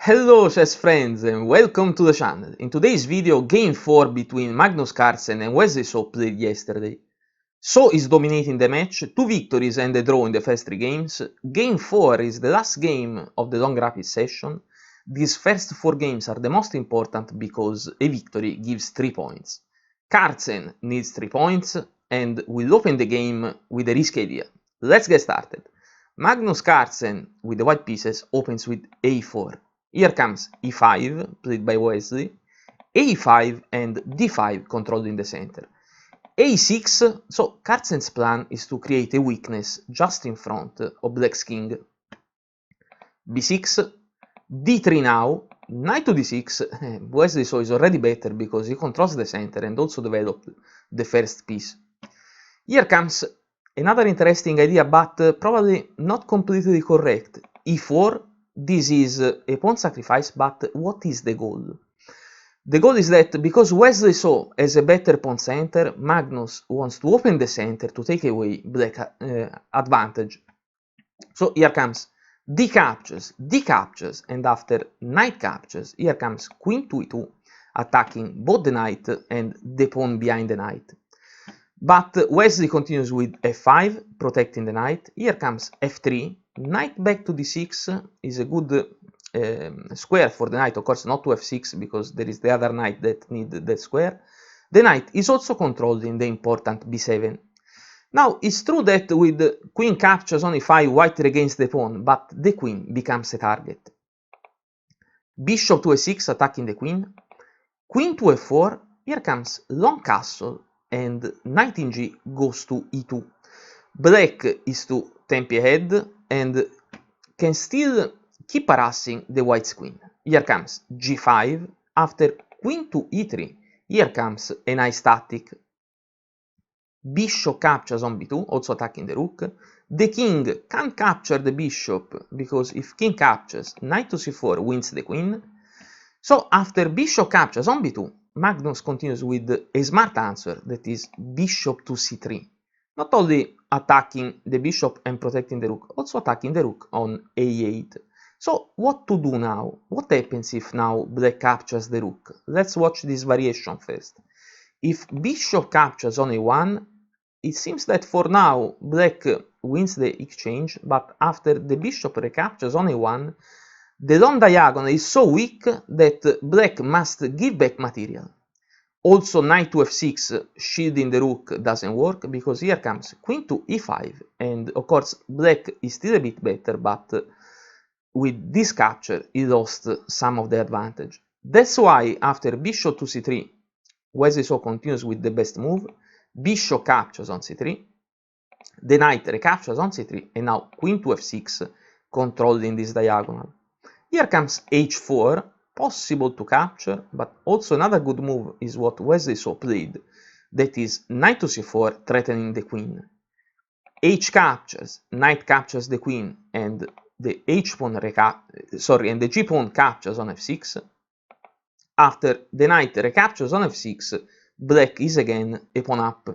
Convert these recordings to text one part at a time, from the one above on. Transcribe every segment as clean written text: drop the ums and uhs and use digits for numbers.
Hello chess friends and welcome to the channel. In today's video, game 4 between Magnus Carlsen and Wesley played yesterday. So is dominating the match, 2 victories and a draw in the first 3 games. Game 4 is the last game of the long rapid session. These first 4 games are the most important because a victory gives 3 points. Carlsen needs 3 points and will open the game with a risky idea. Let's get started. Magnus Carlsen, with the white pieces, opens with a4. Here comes e5, played by Wesley, a5 and d5 controlled in the center. a6, so Carlsen's plan is to create a weakness just in front of black's king. b6, d3 now, knight to d6, Wesley is already better because he controls the center and also developed the first piece. Here comes another interesting idea, but probably not completely correct. e4, this is a pawn sacrifice, but what is the goal? The goal is that because Wesley has a better pawn center, Magnus wants to open the center to take away black advantage. So here comes d captures, and after knight captures, here comes queen to e2, attacking both the knight and the pawn behind the knight. But Wesley continues with f5, protecting the knight. Here comes f3, knight back to d6 is a good square for the knight, of course not to f6 because there is the other knight that needs that square. The knight is also controlling the important b7. Now it's true that with queen captures on e5 white regains the pawn, but the queen becomes a target. Bishop to a6 attacking the queen. Queen to f4, here comes long castle and knight in g goes to e2. Black is to tempi ahead and can still keep harassing the white's queen. Here comes g5, after queen to e3, here comes a nice tactic. Bishop captures on b2, also attacking the rook. The king can't capture the bishop because if king captures, knight to c4 wins the queen. So after bishop captures on b2, Magnus continues with a smart answer, that is bishop to c3. Not only attacking the bishop and protecting the rook, also attacking the rook on a8. So what to do now? What happens if now black captures the rook? Let's watch this variation first. If bishop captures on a1, it seems that for now black wins the exchange, but after the bishop recaptures on a1, the long diagonal is so weak that black must give back material. Also knight to f6 shielding the rook doesn't work because here comes queen to e5, and of course black is still a bit better, but with this capture he lost some of the advantage. That's why after bishop to c3, Wesley continues with the best move. Bishop captures on c3, the knight recaptures on c3, and now queen to f6 controlling this diagonal. Here comes h4, possible to capture, but also another good move is what Wesley played, that is knight to c4 threatening the queen. H captures, knight captures the queen, and the the g pawn captures on f6. After the knight recaptures on f6, black is again a pawn up.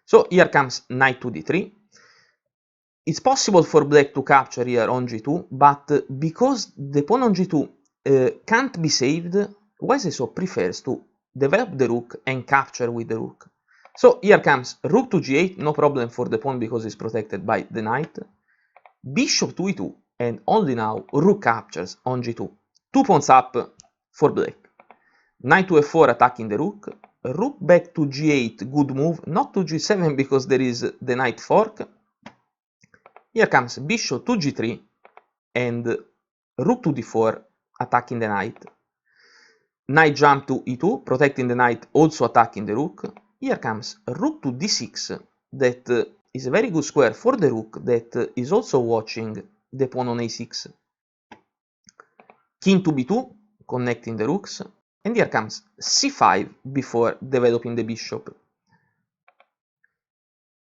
So here comes knight to d3. It's possible for black to capture here on g2, but because the pawn on g2 can't be saved, Wesley prefers to develop the rook and capture with the rook. So here comes rook to g8, no problem for the pawn because it's protected by the knight. Bishop to e2, and only now rook captures on g2. 2 pawns up for black. Knight to f4 attacking the rook. Rook back to g8, good move. Not to g7 because there is the knight fork. Here comes bishop to g3 and rook to d4 attacking the knight. Knight jump to e2, protecting the knight, also attacking the rook. Here comes rook to d6, that is a very good square for the rook that is also watching the pawn on a6. King to b2, connecting the rooks. And here comes c5 before developing the bishop.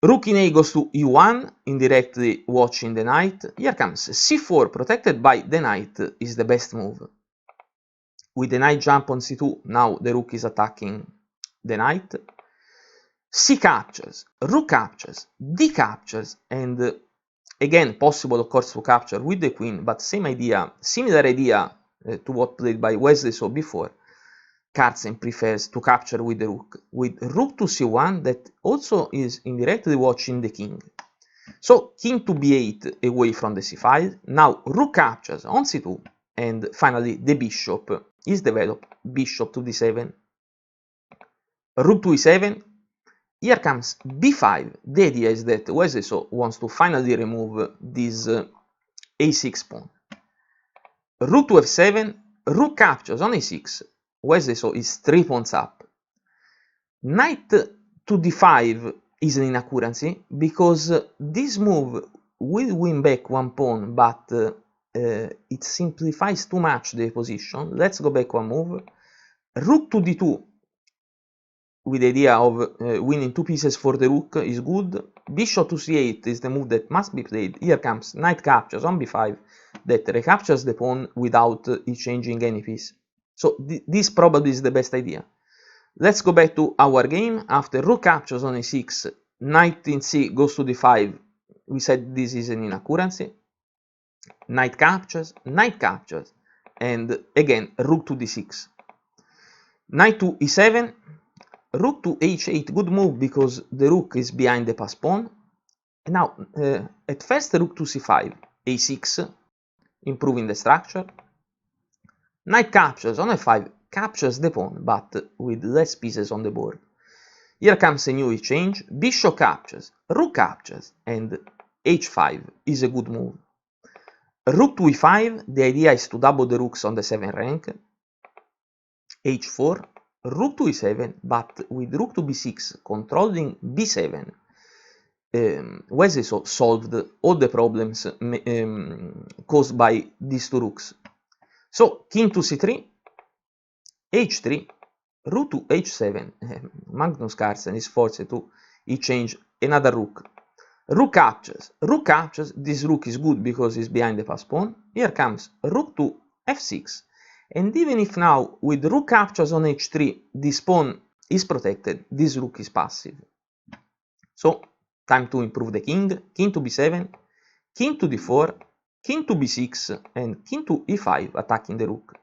Rook in a goes to e1, indirectly watching the knight. Here comes c4, protected by the knight, is the best move. With the knight jump on c2, now the rook is attacking the knight. C captures, rook captures, d captures, and again possible of course to capture with the queen, but same idea, similar idea to what played by Wesley saw before. Carlsen prefers to capture with the rook, with rook to c1 that also is indirectly watching the king. So king to b8 away from the c5, now rook captures on c2, and finally the bishop is developed, bishop to d7, rook to e7, here comes b5, the idea is that Wesley wants to finally remove this a6 pawn. Rook to f7, rook captures on a6, Wesley is 3 pawns up. Knight to d5 is an inaccuracy, because this move will win back 1 pawn, but it simplifies too much the position. Let's go back 1 move. Rook to d2, with the idea of winning 2 pieces for the rook, is good. Bishop to c8 is the move that must be played. Here comes knight captures on b5, that recaptures the pawn without changing any piece. So this probably is the best idea. Let's go back to our game. After rook captures on a6, knight in c goes to d5. We said this is an inaccuracy. Knight captures, and again rook to d6. Knight to e7, rook to h8, good move because the rook is behind the pass pawn. And now, at first rook to c5, a6, improving the structure. Knight captures on f5, captures the pawn, but with less pieces on the board. Here comes a new exchange, bishop captures, rook captures, and h5 is a good move. Rook to e5, the idea is to double the rooks on the 7th rank. h4, rook to e7, but with rook to b6 controlling b7, Wesley solved all the problems caused by these 2 rooks. So king to c3, h3, rook to h7, Magnus Carlsen is forced to exchange another rook. Rook captures, this rook is good because it's behind the pass pawn. Here comes rook to f6, and even if now with rook captures on h3 this pawn is protected, this rook is passive. So time to improve the king to b7, king to d4, king to b6, and king to e5 attacking the rook.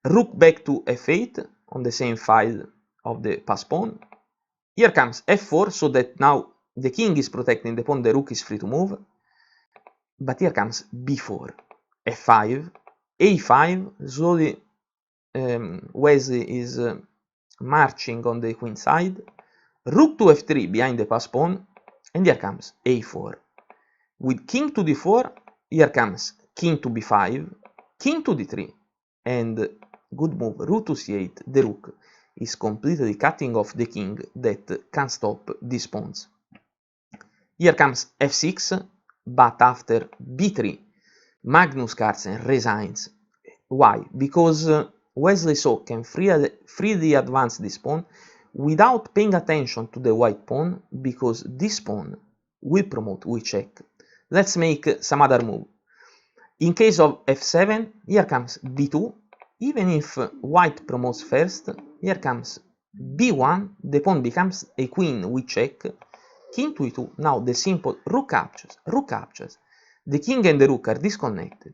Rook back to f8 on the same file of the pass pawn. Here comes f4, so that now the king is protecting the pawn, the rook is free to move. But here comes b4, f5, a5, slowly Wesley is marching on the queen side. Rook to f3 behind the pass pawn, and here comes a4. With king to d4, here comes king to b5, king to d3, and good move, rook to c8, the rook is completely cutting off the king that can stop these pawns. Here comes f6, but after b3, Magnus Carlsen resigns. Why? Because Wesley can freely advance this pawn without paying attention to the white pawn, because this pawn will promote with check. Let's make some other move. In case of f7, here comes b2. Even if white promotes first, here comes b1, the pawn becomes a queen with check. King to e2, now the simple rook captures. The king and the rook are disconnected.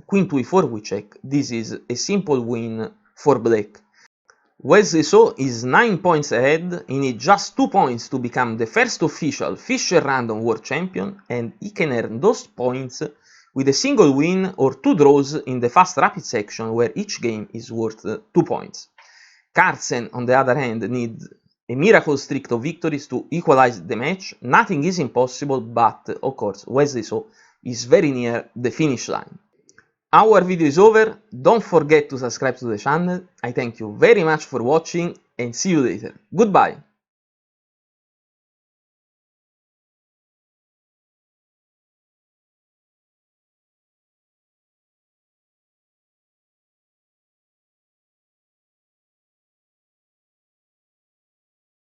Queen to e4 with check. This is a simple win for black. Wesley is 9 points ahead. He needs just 2 points to become the first official Fischer Random World Champion, and he can earn those points with a single win or 2 draws in the fast rapid section, where each game is worth 2 points. Carlsen, on the other hand, needs a miracle streak of victories to equalize the match. Nothing is impossible, but of course Wesley is very near the finish line. Our video is over. Don't forget to subscribe to the channel. I thank you very much for watching and see you later. Goodbye!